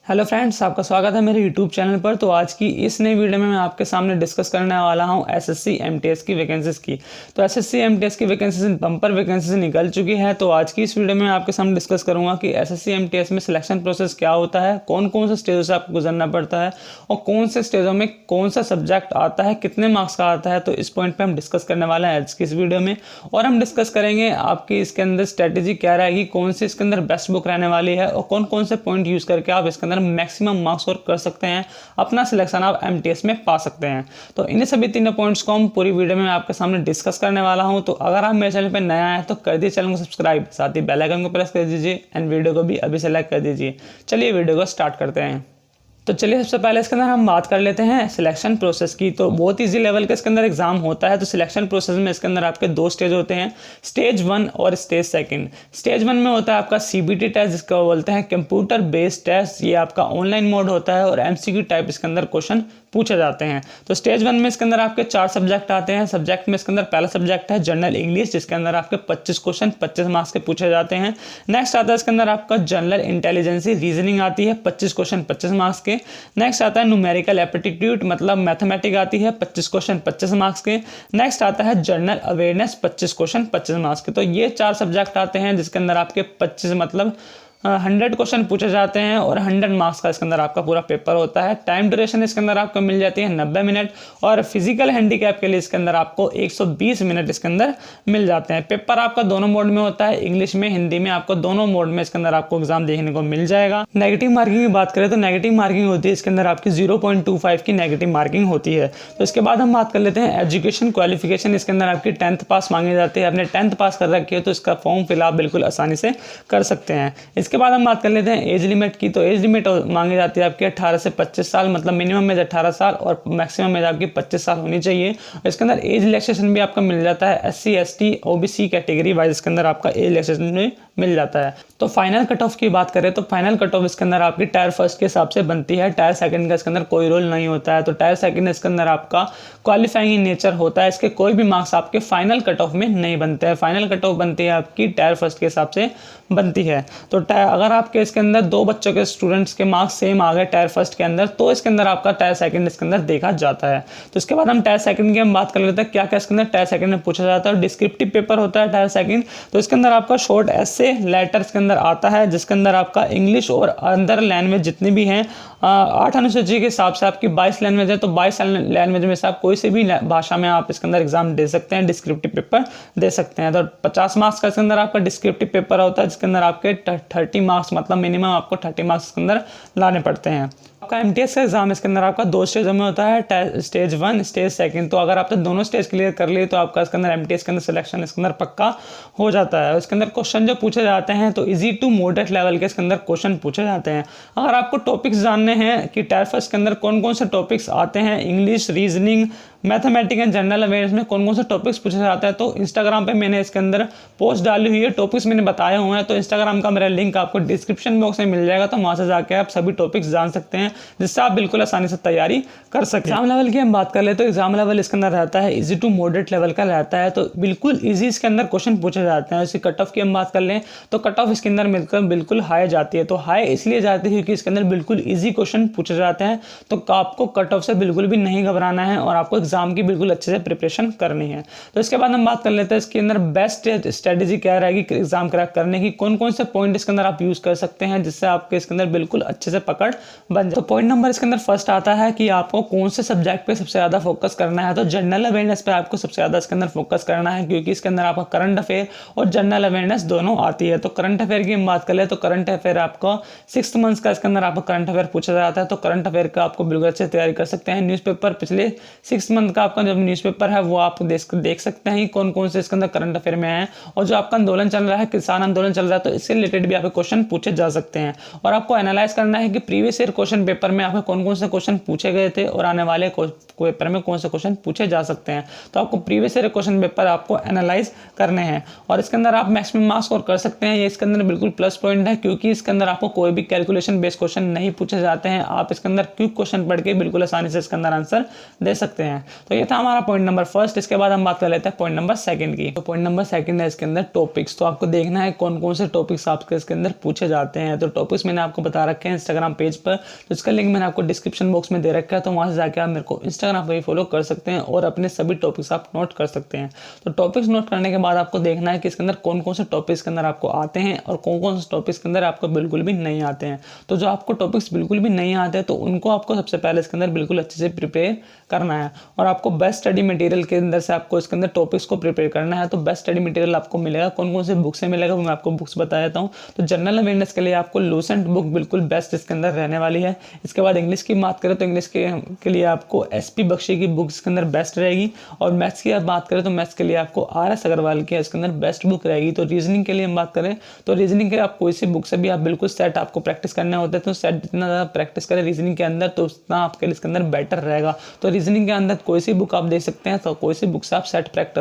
Hello friends, आपका स्वागत है मेरे यूट्यूब चैनल पर। तो आज की इस नई वीडियो में मैं आपके सामने डिस्कस करने वाला हूं एसएससी एमटीएस की वैकेंसीज की। तो एसएससी एमटीएस की वैकेंसीज बम्पर वैकेंसीज निकल चुकी है। तो आज की इस वीडियो में मैं आपके सामने डिस्कस करूंगा कि एसएससी एमटीएस में सिलेक्शन प्रोसेस क्या होता है, कौन कौन से स्टेजों से आपको गुजरना पड़ता है और कौन से स्टेजों में कौन सा सब्जेक्ट आता है, कितने मार्क्स का आता है। तो इस पॉइंट पर हम डिस्कस करने वाले हैं आज की इस वीडियो में। और हम डिस्कस करेंगे आपकी इसके अंदर स्ट्रेटेजी क्या रहेगी, कौन सी इसके अंदर बेस्ट बुक रहने वाली है और कौन कौन से पॉइंट यूज करके आप इसके अंदर मैक्सिमम मार्क्स स्कोर कर सकते हैं, अपना सिलेक्शन आप एमटीएस में पा सकते हैं। तो इन्हीं सभी तीनों पॉइंट्स को हम पूरी वीडियो में आपके सामने डिस्कस करने वाला हूं। तो अगर आप मेरे चैनल पर नया है तो कर दीजिए चैनल को सब्सक्राइब, साथ ही बेल आइकन को प्रेस कर दीजिए एंड वीडियो को भी अभी सेलेक्ट कर दीजिए। चलिए वीडियो को स्टार्ट करते हैं। तो चलिए सबसे पहले इसके अंदर हम बात कर लेते हैं सिलेक्शन प्रोसेस की। तो बहुत ईजी लेवल का इसके अंदर एग्जाम होता है। तो सिलेक्शन प्रोसेस में इसके अंदर आपके दो स्टेज होते हैं, स्टेज 1 और स्टेज 2। स्टेज 1 में होता है आपका सीबीटी टेस्ट, जिसको बोलते हैं कंप्यूटर बेस्ड टेस्ट। ये आपका ऑनलाइन मोड होता है और एमसीक्यू टाइप इसके अंदर क्वेश्चन पूछे जाते हैं। तो स्टेज 1 में इसके अंदर आपके 4 सब्जेक्ट आते हैं। सब्जेक्ट में इसके अंदर पहला सब्जेक्ट है जनरल इंग्लिश, जिसके अंदर आपके 25 क्वेश्चन 25 मार्क्स के पूछे जाते हैं। नेक्स्ट आता है इसके अंदर आपका जनरल इंटेलिजेंसी रीजनिंग आती है, 25 क्वेश्चन 25 मार्क्स के। नेक्स्ट आता है न्यूमेरिकल एप्टीट्यूड, मतलब मैथमेटिक्स आती है, 25 क्वेश्चन 25 मार्क्स के। नेक्स्ट आता है जनरल अवेयरनेस, 25 क्वेश्चन 25 मार्क्स के। तो ये 4 सब्जेक्ट आते हैं जिसके अंदर आपके 25 मतलब 100 क्वेश्चन पूछे जाते हैं और 100 मार्क्स का इसके अंदर आपका पूरा पेपर होता है। टाइम ड्यूरेशन इसके अंदर आपको मिल जाती है 90 मिनट और फिजिकल हैंडीकैप के लिए इसके अंदर आपको 120 मिनट इसके अंदर मिल जाते हैं। पेपर आपका दोनों मोड में होता है, इंग्लिश में हिंदी में, आपको दोनों मोड में इसके अंदर आपको एग्जाम देखने को मिल जाएगा। नेगेटिव मार्किंग की बात करें तो नेगेटिव मार्किंग होती है इसके अंदर आपकी 0.25 की नेगेटिव मार्किंग होती है। तो इसके बाद हम बात कर लेते हैं एजुकेशन क्वालिफिकेशन। इसके अंदर आपकी 10th पास मांगी जाती है। आपने 10th पास कर रखी है तो इसका फॉर्म फिल आप बिल्कुल आसानी से कर सकते हैं। इसके बाद हम बात कर लेते हैं एज लिमिट की। तो एज लिमिट मांगी जाती है आपकी 18 से 25 साल, मतलब मिनिमम एज 18 साल और मैक्सिमम एज आपकी 25 साल होनी चाहिए। इसके अंदर एज रिलैक्सेशन भी आपका मिल जाता है, SC ST OBC category wise इसके अंदर आपका एज रिलैक्सेशन भी मिल जाता है। तो फाइनल कट ऑफ की बात करें तो फाइनल कट ऑफ इसके अंदर आपकी टायर फर्स्ट के हिसाब से बनती है, टायर सेकंड का इसके अंदर कोई रोल नहीं होता है। तो टायर सेकंड इसके अंदर आपका क्वालिफाइंग इन नेचर होता है, इसके कोई भी मार्क्स आपके फाइनल कट ऑफ में नहीं बनते हैं। फाइनल कट ऑफ बनती है आपकी टायर फर्स्ट के हिसाब से बनती है। तो अगर आपके इसके अंदर 2 बच्चों के स्टूडेंट्स के मार्क्स सेम आ गए टायर फर्स्ट के अंदर तो इसके अंदर आपका टायर सेकंड इसके अंदर देखा जाता है। तो इसके बाद हम टायर सेकंड की हम बात कर लेते हैं क्या क्या इसके अंदर टायर सेकंड में पूछा जाता है। डिस्क्रिप्टिव पेपर होता है टायर सेकंड। तो इसके अंदर आपका शॉर्ट एसे लेटर इसके अंदर आता है, जिसके अंदर आपका इंग्लिश और अदर लैंग्वेज जितनी भी हैं 8 अनुसूची के हिसाब से आपकी 22 लैंग्वेज है। तो 22 लैंग्वेज में से आप कोई से भी भाषा में आप इसके अंदर एग्जाम दे सकते हैं, डिस्क्रिप्टिव पेपर दे सकते हैं। तो 50 मार्क्स का इसके अंदर आपका डिस्क्रिप्टिव पेपर होता है, जिसके अंदर आपके 30 मार्क्स मतलब मिनिमम आपको 30 मार्क्स के अंदर लाने पड़ते हैं। आपका एमटीएस का एग्जाम इसके अंदर आपका 2 स्टेजों में होता है, स्टेज 1 स्टेज 2। तो अगर आपने दोनों स्टेज क्लियर कर लिए तो आपका इसके अंदर एमटीएस के अंदर सिलेक्शन इसके अंदर पक्का हो जाता है। इसके अंदर क्वेश्चन जो पूछे जाते हैं तो इजी टू मॉडरेट लेवल के इसके अंदर क्वेश्चन पूछे जाते हैं। अगर आपको टॉपिक्स जानने हैं कि टायर फर्स्ट के अंदर कौन कौन से टॉपिक्स आते हैं, English, reasoning, mathematics and general awareness में कौन कौन से टॉपिक्स पूछे जाते हैं, तो इंस्टाग्राम पे मैंने इसके अंदर पोस्ट डाली हुई है, टॉपिक्स मैंने बताए हुए हैं। तो इंस्टाग्राम का मेरा लिंक आपको डिस्क्रिप्शन बॉक्स में मिल जाएगा, तो वहाँ से जाके आप सभी टॉपिक्स जान सकते हैं, जिससे आप बिल्कुल आसानी से तैयारी कर सकते हैं। एग्जाम लेवल की हम बात कर ले तो एग्जाम लेवल इसके अंदर रहता है इजी टू मॉडरेट लेवल का रहता है। तो बिल्कुल इजी इसके अंदर क्वेश्चन पूछे जाते हैं। इसकी कट ऑफ की हम बात कर लें तो कट ऑफ इसके अंदर मिलकर बिल्कुल हाई जाती है। तो हाई इसलिए जाती है क्योंकि इसके अंदर बिल्कुल ईजी क्वेश्चन पूछे जाते हैं। तो आपको कट ऑफ से बिल्कुल भी नहीं घबराना है और आपको एग्जाम की बिल्कुल अच्छे से प्रिपरेशन करनी है। तो इसके बाद हम बात कर लेते हैं इसके अंदर बेस्ट स्ट्रेटेजी क्या रहेगी एग्जाम क्रैक करने की, कौन कौन से पॉइंट इसके अंदर आप यूज कर सकते हैं जिससे आपके इसके अंदर बिल्कुल अच्छे से पकड़ बन जाए। तो पॉइंट नंबर इसके अंदर फर्स्ट आता है कि आपको कौन से सब्जेक्ट पे सबसे ज्यादा फोकस करना है। तो जनरल अवेयरनेस पे आपको सबसे ज्यादा इसके अंदर फोकस करना है, क्योंकि इसके अंदर आपका करंट अफेयर और जनरल अवेयरनेस दोनों आती है। तो करंट अफेयर की हम बात कर ले तो करंट अफेयर आपको 6 मंथ्स का इसके अंदर आपको करंट अफेयर पूछा जाता है। तो करंट अफेयर का आपको बिल्कुल अच्छे तैयारी कर सकते हैं। न्यूज़पेपर पिछले 6 मंथ का आपका जो न्यूज़पेपर है वो आप देख सकते हैं कौन कौन से इसके अंदर करंट अफेयर में है। और जो आपका आंदोलन चल रहा है, किसान आंदोलन चल रहा है, तो इससे रिलेटेड भी आपके क्वेश्चन पूछे जा सकते हैं। और आपको एनालाइज करना है कि प्रीवियस ईयर क्वेश्चन पेपर में आपके कौन कौन से क्वेश्चन पूछे गए थे और आने वाले पेपर में कौन से क्वेश्चन पूछे जा सकते हैं। तो आपको प्रीवियस ईयर क्वेश्चन पेपर आपको एनालाइज करने हैं और इसके अंदर आप मैक्सिमम मार्क्स स्कोर कर सकते हैं। ये इसके अंदर बिल्कुल प्लस पॉइंट है, क्योंकि इसके अंदर आपको कोई भी कैलकुलेशन बेस्ड क्वेश्चन नहीं पूछे जाते हैं। आप इसके अंदर क्विक क्वेश्चन पढ़ के बिल्कुल आसानी से इसके अंदर आंसर दे सकते हैं। तो ये था हमारा पॉइंट नंबर फर्स्ट। इसके बाद हम बात कर लेते हैं पॉइंट नंबर सेकंड की। तो पॉइंट नंबर सेकंड है इसके अंदर टॉपिक्स। तो आपको देखना है कौन कौन से टॉपिक्स आपके इसके अंदर पूछे जाते हैं। तो टॉपिक्स मैंने आपको बता रखे हैं इंस्टाग्राम पेज पर, तो इसका लिंक मैंने आपको डिस्क्रिप्शन बॉक्स में दे रखा है, तो वहाँ से जाकर आप मेरे को इंस्टाग्राम पर भी फॉलो कर सकते हैं और अपने सभी टॉपिक्स आप नोट कर सकते हैं। तो टॉपिक्स नोट करने के बाद आपको देखना है कि इसके अंदर कौन कौन से टॉपिक्स के अंदर आपको आते हैं और कौन कौन से टॉपिक्स के अंदर आपको बिल्कुल भी नहीं आते हैं। तो जो आपको टॉपिक्स बिल्कुल भी नहीं आते हैं तो उनको आपको सबसे पहले इसके अंदर बिल्कुल अच्छे से प्रिपेयर करना है और आपको बेस्ट स्टडी मटेरियल के अंदर से आपको इसके अंदर टॉपिक्स को प्रिपेयर करना है। तो बेस्ट स्टडी मटेरियल आपको मिलेगा, कौन कौन से बुक से मिलेगा वो मैं आपको बुक्स बता देता हूँ। तो जनरल अवेयरनेस के लिए आपको लूसेंट बुक बिल्कुल बेस्ट इसके अंदर रहने वाली है। इसके बाद इंग्लिश की बात करें तो इंग्लिश के लिए आपको SP बख्शी की बुक इसके अंदर बेस्ट रहेगी। और मैथ्स की बात करें तो मैथ्स के लिए आपको RS अग्रवाल की इसके अंदर बेस्ट बुक रहेगी। तो रीजनिंग के लिए हम बात करें तो रीजनिंग के आप कोई सी बुक से भी आप बिल्कुल सेट आपको प्रैक्टिस करने होते हैं, तो सेट जितना ज़्यादा प्रैक्टिस करें रीजनिंग के अंदर तो उतना आपके लिए इसके अंदर बेटर रहेगा। तो रीजनिंग के अंदर कोई सी बुक आप देख सकते हैं, तो कोई सी बुक से आप सेट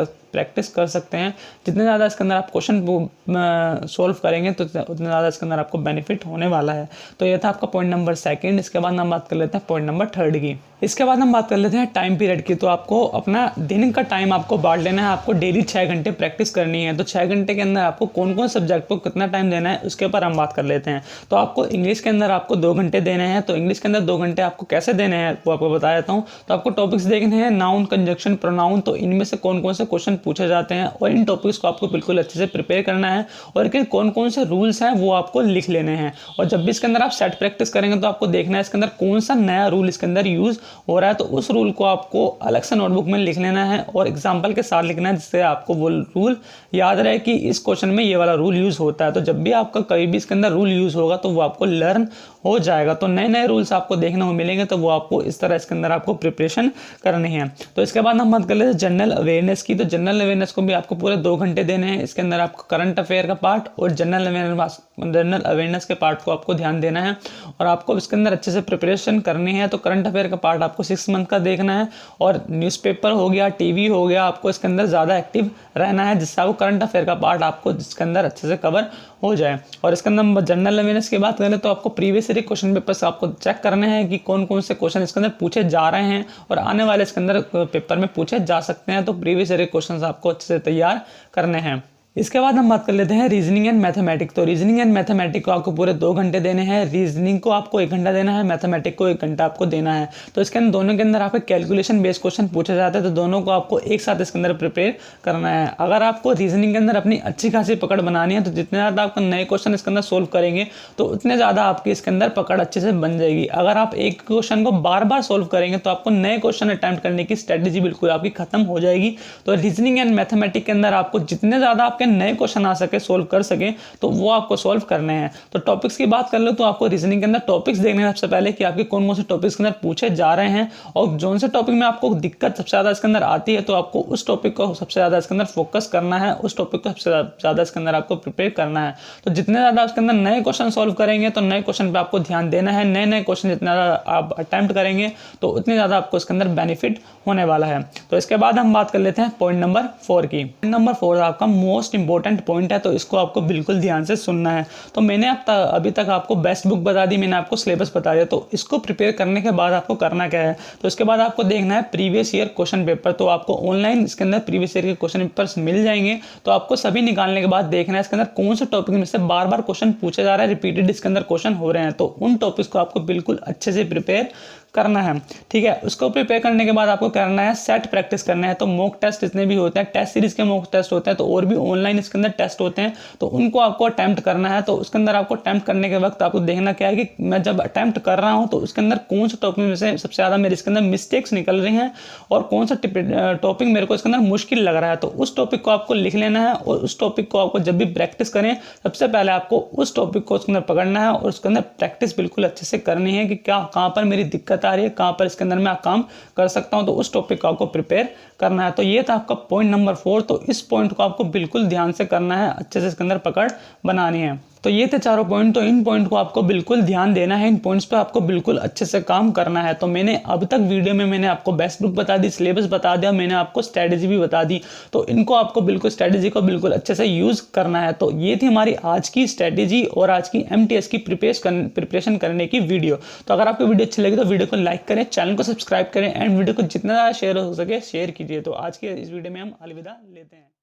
प्रैक्टिस कर सकते हैं। जितने ज़्यादा इसके अंदर आप क्वेश्चन सोल्व करेंगे तो उतने ज़्यादा इसके अंदर आपको बेनिफिट होने वाला है। तो ये था आपका पॉइंट नंबर सेकंड। इसके बाद हम बात कर लेते हैं पॉइंट नंबर थर्ड की। इसके बाद हम बात कर लेते हैं टाइम पीरियड की। तो आपको अपना दिन का टाइम आपको बांट लेना है, आपको डेली 6 घंटे प्रैक्टिस करनी है। तो 6 घंटे के अंदर आपको कौन कौन सब्जेक्ट को कितना टाइम देना है उसके ऊपर हम बात कर लेते हैं। तो आपको इंग्लिश के अंदर आपको 2 घंटे देने हैं। तो इंग्लिश के अंदर 2 घंटे आपको कैसे देने हैं वो आपको बता देता हूँ। तो आपको टॉपिक्स देखने हैं नाउन, कंजक्शन, प्रोनाउन, तो इनमें से कौन कौन से क्वेश्चन पूछे जाते हैं और इन टॉपिक्स को आपको बिल्कुल अच्छे से प्रिपेयर करना है और कौन कौन से रूल्स हैं वो आपको लिख लेने हैं। और जब भी इसके अंदर आप सेट प्रैक्टिस करेंगे तो आपको देखना है इसके अंदर कौन सा नया रूल इसके अंदर यूज हो रहा है, तो उस रूल को आपको अलग से नोटबुक में लिख लेना है और एग्जाम्पल के साथ लिखना है, जिससे आपको वो रूल याद रहे कि इस क्वेश्चन में ये वाला रूल यूज होता है। तो जब भी आपका कहीं भी इसके अंदर रूल यूज होगा तो वो आपको लर्न हो जाएगा। तो नए नए रूल्स आपको देखने को मिलेंगे, तो वो आपको इस तरह इसके अंदर आपको प्रिपरेशन करनी है। तो इसके बाद हम बात कर लेते हैं जनरल अवेयरनेस की। तो जनरल अवेयरनेस को भी आपको पूरे 2 घंटे देने हैं। इसके अंदर आपको करंट अफेयर का पार्ट और जनरल अवेयरनेस के पार्ट को आपको ध्यान देना है और आपको इसके अंदर अच्छे से प्रिपरेशन करनी है। तो करंट अफेयर का पार्ट आपको 6 मंथ का देखना है और न्यूज़पेपर हो गया, TV हो गया, आपको इसके अंदर ज़्यादा एक्टिव रहना है, जिससे आपको करंट अफेयर का पार्ट आपको इसके अंदर अच्छे से कवर हो जाए। और इसके अंदर जनरल अवेयरनेस की बात करें तो आपको प्रीवियस ईयर क्वेश्चन पेपर्स आपको चेक करने हैं कि कौन कौन से क्वेश्चन इसके अंदर पूछे जा रहे हैं और आने वाले इसके अंदर पेपर में पूछे जा सकते हैं। तो प्रीवियस ईयर क्वेश्चन आपको अच्छे से तैयार करने हैं। इसके बाद हम बात कर लेते हैं रीजनिंग एंड मैथमेटिक्स। तो रीजनिंग एंड मैथमेटिक्स को आपको पूरे 2 घंटे देने हैं। रीजनिंग को आपको 1 घंटा देना है, मैथमेटिक्स को 1 घंटा आपको देना है। तो इसके अंदर दोनों के अंदर आपके कैलकुलेशन बेस्ड क्वेश्चन पूछे जाते हैं, तो दोनों को आपको एक साथ इसके अंदर प्रिपेयर करना है। अगर आपको रीजनिंग के अंदर अपनी अच्छी खासी पकड़ बनानी है तो जितने ज़्यादा आपको नए क्वेश्चन इसके अंदर सोल्व करेंगे तो उतने ज़्यादा आपकी इसके अंदर पकड़ अच्छे से बन जाएगी। अगर आप एक क्वेश्चन को बार बार सोल्व करेंगे तो आपको नए क्वेश्चन अटैम्प्ट करने की स्ट्रेटेजी बिल्कुल आपकी खत्म हो जाएगी। तो रीजनिंग एंड मैथमेटिक्स के अंदर आपको जितने ज़्यादा आपके नए क्वेश्चन सोल्व कर सके तो वो आपको सोल्व करने हैं। तो टॉपिक्स की बात कर लो तो आपको रीजनिंग के अंदर टॉपिक्स देखने हैं सबसे पहले कि आपके कौन कौन से टॉपिक्स के अंदर पूछे जा रहे हैं और जोन से टॉपिक में आपको दिक्कत सबसे ज़्यादा इसके अंदर आती है तो आपको उस टॉपिक को सबसे ज़्यादा इसके अंदर फोकस करना है, उस टॉपिक को सबसे ज़्यादा इसके अंदर आपको प्रिपेयर करना है। तो जितने ज़्यादा उसके अंदर नए क्वेश्चन सोल्व करेंगे तो नए क्वेश्चन पर आपको ध्यान देना है। नए नए क्वेश्चन जितना आप अटैम्प्ट करेंगे तो उतने ज़्यादा आपको इसके अंदर बेनिफिट होने वाला है। तो इसके बाद हम बात कर लेते हैं पॉइंट नंबर 4 की। पॉइंट नंबर 4 आपका मोस्ट इंपॉर्टेंट पॉइंट है, तो इसको आपको बिल्कुल ध्यान से सुनना है। तो मैंने अभी तक आपको बेस्ट बुक बता दी, मैंने आपको सिलेबस बता दिया, तो इसको प्रिपेयर करने के बाद आपको करना क्या है। तो इसके बाद आपको देखना है प्रीवियस ईयर क्वेश्चन पेपर। तो आपको ऑनलाइन इसके अंदर प्रीवियस ईयर के क्वेश्चन पेपर्स मिल जाएंगे, तो आपको सभी निकालने के बाद देखना है इसके अंदर कौन से टॉपिक में से बार बार क्वेश्चन पूछे जा रहा है, रिपीटेड इसके अंदर क्वेश्चन हो रहे हैं, तो उन टॉपिक्स को आपको बिल्कुल अच्छे से प्रिपेयर करना है। ठीक है, उसको प्रिपेयर करने के बाद आपको करना है सेट प्रैक्टिस करना है। तो मॉक टेस्ट जितने भी होते हैं, टेस्ट सीरीज के मॉक टेस्ट होते हैं, तो और भी ऑनलाइन इसके अंदर टेस्ट होते हैं, तो उनको आपको अटेम्प्ट करना है। तो उसके अंदर आपको अटेम्प्ट करने के वक्त आपको देखना क्या है कि मैं जब अटेम्प्ट कर रहा हूं तो उसके अंदर कौन सा टॉपिक में से सबसे ज़्यादा मेरे इसके अंदर मिस्टेक्स निकल रही हैं और कौन सा टॉपिक मेरे को इसके अंदर मुश्किल लग रहा है। तो उस टॉपिक को आपको लिख लेना है और उस टॉपिक को आपको जब भी प्रैक्टिस करें सबसे पहले आपको उस टॉपिक को उसके अंदर पकड़ना है और उसके अंदर प्रैक्टिस बिल्कुल अच्छे से करनी है कि क्या कहाँ पर मेरी दिक्कत आ रही है, कहाँ पर इसके अंदर मैं काम कर सकता हूं, तो उस टॉपिक को आपको प्रिपेयर करना है। तो ये था आपका पॉइंट नंबर 4। तो इस पॉइंट को आपको बिल्कुल ध्यान से करना है, अच्छे से इसके अंदर पकड़ बनानी है। तो ये थे चारों पॉइंट। तो इन पॉइंट को आपको बिल्कुल ध्यान देना है, इन पॉइंट्स पे आपको बिल्कुल अच्छे से काम करना है। तो मैंने अब तक वीडियो में मैंने आपको बेस्ट बुक बता दी, सिलेबस बता दिया, मैंने आपको स्ट्रेटेजी भी बता दी। तो इनको आपको बिल्कुल स्ट्रेटेजी को बिल्कुल अच्छे से यूज करना है। तो ये थी हमारी आज की स्ट्रेटेजी और आज की MTS की प्रिपरेशन करने की वीडियो। तो अगर आपको वीडियो अच्छी लगी तो वीडियो को लाइक करें, चैनल को सब्सक्राइब करें एंड वीडियो को जितना ज़्यादा शेयर हो सके शेयर कीजिए। तो आज के इस वीडियो में हम अलविदा लेते हैं।